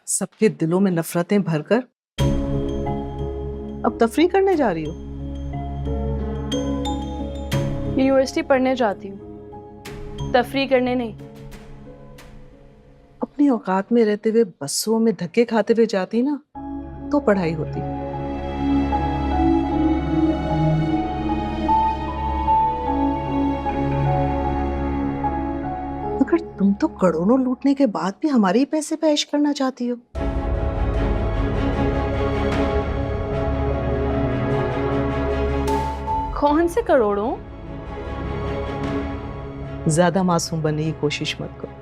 सबके दिलों में नफरतें भरकर अब तफरीह करने जा रही हो? यूनिवर्सिटी पढ़ने जाती हूँ, तफरीह करने नहीं। अपनी औकात में रहते हुए बसों में धक्के खाते हुए जाती ना तो पढ़ाई होती। मगर तुम तो करोड़ों लूटने के बाद भी हमारे ही पैसे पे ऐश करना चाहती हो। कौन से करोड़ों? ज्यादा मासूम बनने की कोशिश मत करो।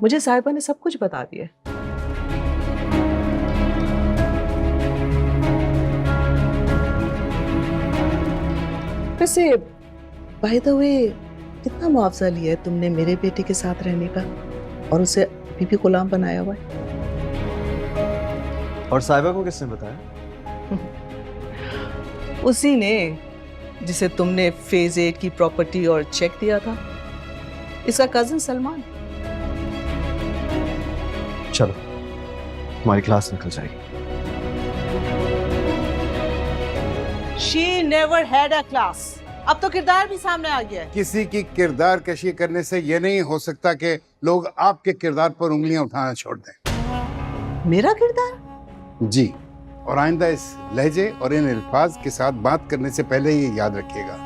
मुझे साहिबा ने सब कुछ बता दिया। वैसे बाय द वे कितना मुआवजा लिया है तुमने मेरे बेटे के साथ रहने का और उसे अभी भी गुलाम बनाया हुआ है? और साहिबा को किसने बताया? उसी ने जिसे तुमने फेज 8 की प्रॉपर्टी और चेक दिया था, इसका कजिन सलमान। चलो हमारी क्लास निकल जाएगी। She never had a class. अब तो किरदार भी सामने आ गया है। किसी की किरदार कशी करने से यह नहीं हो सकता कि लोग आपके किरदार पर उंगलियां उठाना छोड़ दें। मेरा किरदार? जी, और आइंदा इस लहजे और इन अल्फाज के साथ बात करने से पहले ये याद रखिएगा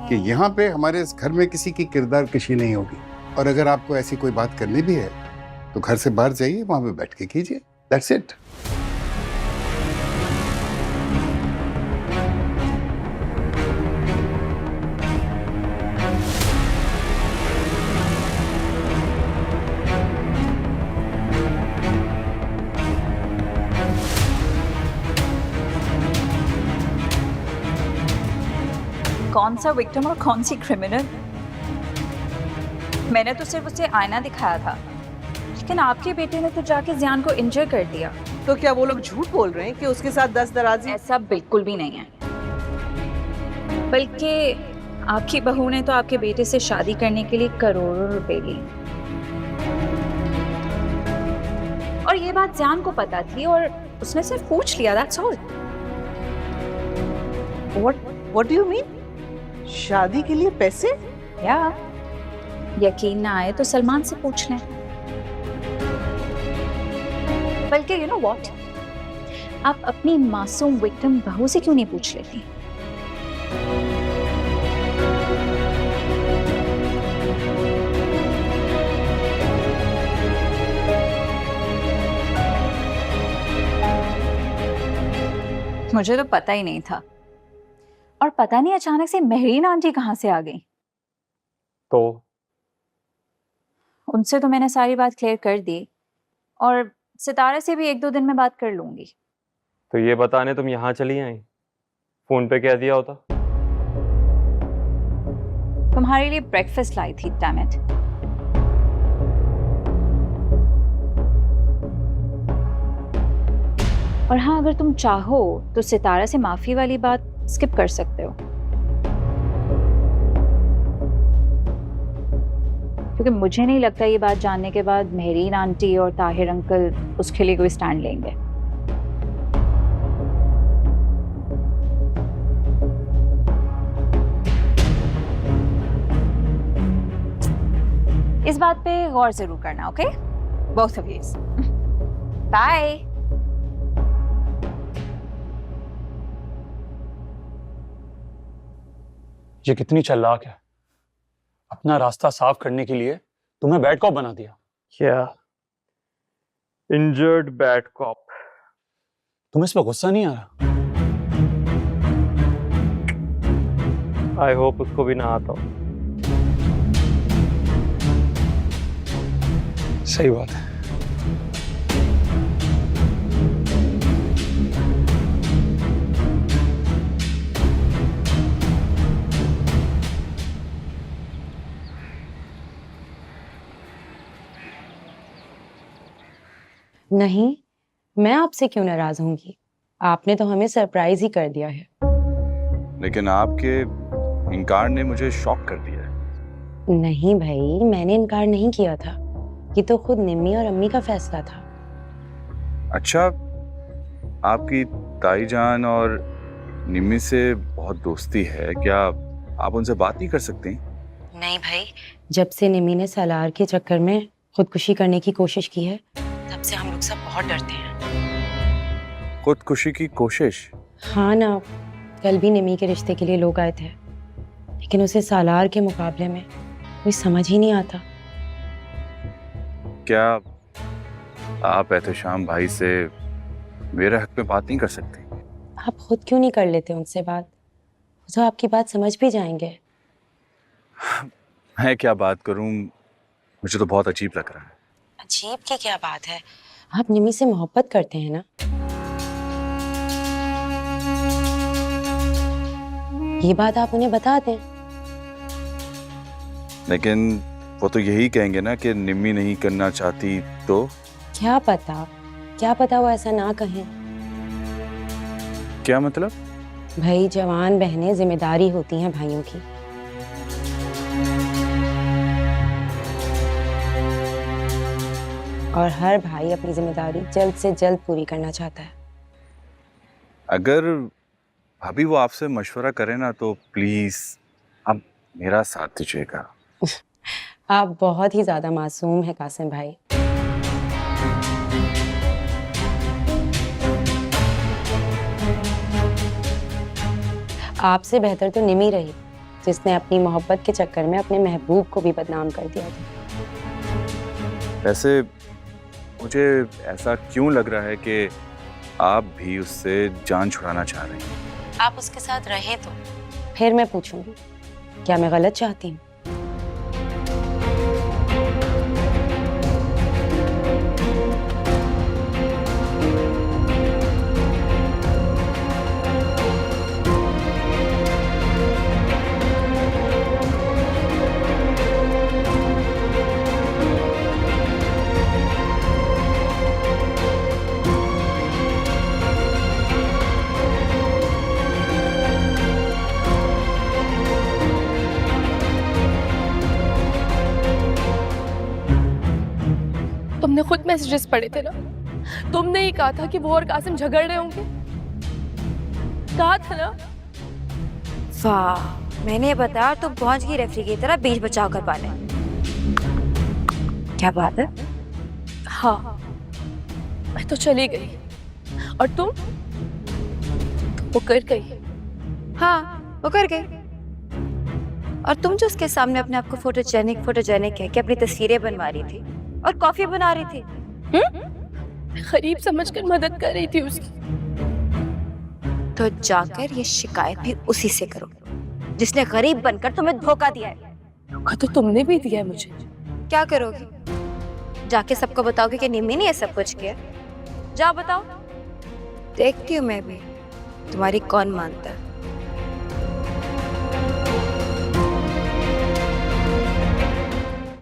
कि यहाँ पे हमारे इस घर में किसी की किरदार कशी नहीं होगी। और अगर आपको ऐसी कोई बात करनी भी है तो घर से बाहर जाइए, वहां पे बैठ के कीजिए। That's it. कौन सा विक्टिम और कौन सी क्रिमिनल? मैंने तो सिर्फ उसे आईना दिखाया था, लेकिन आपके बेटे ने तो जाके जियान को इंजर कर दिया। तो क्या वो लोग झूठ बोल रहे हैं कि उसके साथ दस्तदराजी? ऐसा बिल्कुल भी नहीं है, बल्कि आपकी बहू ने तो आपके बेटे से शादी करने के लिए करोड़ों रुपए लिए और ये बात जियान को पता थी और उसने सिर्फ पूछ लिया, that's all. What do you mean? शादी के लिए पैसे? या यकीन ना आए तो सलमान से पूछ लें। बल्कि यू नो व्हाट, आप अपनी मासूम विक्टिम बहू से क्यों नहीं पूछ लेती? मुझे तो पता ही नहीं था, और पता नहीं अचानक से मेहरीन आंटी कहाँ से आ गई। तो उनसे तो मैंने सारी बात क्लियर कर दी और सितारे से भी 1-2 दिन में बात कर लूंगी। तो ये बताने तुम यहाँ चली आई, फोन पे कह दिया होता। तुम्हारे लिए ब्रेकफास्ट लाई थी, डैम इट। और हाँ, अगर तुम चाहो तो सितारा से माफी वाली बात स्किप कर सकते हो, क्योंकि मुझे नहीं लगता ये बात जानने के बाद मेहरीन आंटी और ताहिर अंकल उसके लिए कोई स्टैंड लेंगे। इस बात पे गौर जरूर करना, okay? Both of you. Bye. ये कितनी चालाक है, अपना रास्ता साफ करने के लिए तुम्हें बैड कॉप बना दिया। क्या इंजर्ड बैड कॉप? तुम्हें इस पर गुस्सा नहीं आ रहा? आई होप उसको भी ना आता हो। सही बात है। नहीं, मैं आपसे क्यों नाराज होंगी? आपने तो हमें सरप्राइज ही कर दिया है। लेकिन आपके इनकार ने मुझे शॉक कर दिया है। नहीं भाई, मैंने इनकार नहीं किया था, ये तो खुद निम्मी और अम्मी का फैसला था। अच्छा, आपकी ताई जान और निम्मी से बहुत दोस्ती है, क्या आप उनसे बात नहीं कर सकती? नहीं भाई, जब से निमी ने सालार के चक्कर में खुदकुशी करने की कोशिश की है तब से हम लोग सब बहुत डरते हैं। खुदकुशी की कोशिश? हाँ ना, कल भी निमी के रिश्ते के लिए लोग आए थे, लेकिन उसे सालार के मुकाबले में कोई समझ ही नहीं आता। क्या आप एहतशाम भाई से मेरे हक में बात नहीं कर सकती? आप खुद क्यों नहीं कर लेते उनसे बात? तो आपकी बात समझ भी जाएंगे। मैं क्या बात करूं, मुझे तो बहुत अजीब लग रहा है। अजीब की क्या बात है, आप निमी से मोहब्बत करते हैं ना? ये बात आप उन्हें बता दें। लेकिन वो तो यही कहेंगे ना कि निम्मी नहीं करना चाहती तो? क्या पता वो ऐसा ना कहें। क्या मतलब? भाई, जवान बहनें जिम्मेदारी होती हैं भाइयों की। और हर भाई अपनी जिम्मेदारी जल्द से जल्द पूरी करना चाहता है। अगर भाभी वो आपसे मशवरा करे ना तो प्लीज आप मेरा साथ दीजिएगा। आप बहुत ही ज्यादा मासूम है कासिम भाई। आपसे बेहतर तो निमी रही, जिसने अपनी मोहब्बत के चक्कर में अपने महबूब को भी बदनाम कर दिया था। वैसे मुझे ऐसा क्यों लग रहा है कि आप भी उससे जान छुड़ाना चाह रहे हैं? आप उसके साथ रहे तो फिर मैं पूछूंगी, क्या मैं गलत चाहती हूँ? तुमने खुद मैसेजेस पढ़े थे ना? तुमने ही कहा था कि वो और कासिम झगड़ रहे होंगे, कहा था ना? वाह, मैंने बताया तो पहुंच गई रेफरी की तरह बीच बचाव कर पाने। क्या बात है? हाँ, मैं तो चली गई और तुम वो कर गई। हाँ, वो कर गई। और तुम जो उसके सामने अपने आप को फोटोजेनिक कह के अपनी तस्वीरें बनवा रही थी और कॉफी बना रही थी। गरीब समझकर मदद कर रही थी उसकी। तो जाकर ये शिकायत भी उसी से करो जिसने गरीब बनकर तुम्हें धोखा दिया है। धोखा तो तुमने भी दिया है मुझे। क्या करोगी? जाके सबको बताओगे कि निम्मी ने ये सब कुछ किया? जाओ बताओ, देखती हूँ मैं भी तुम्हारी कौन मानता है।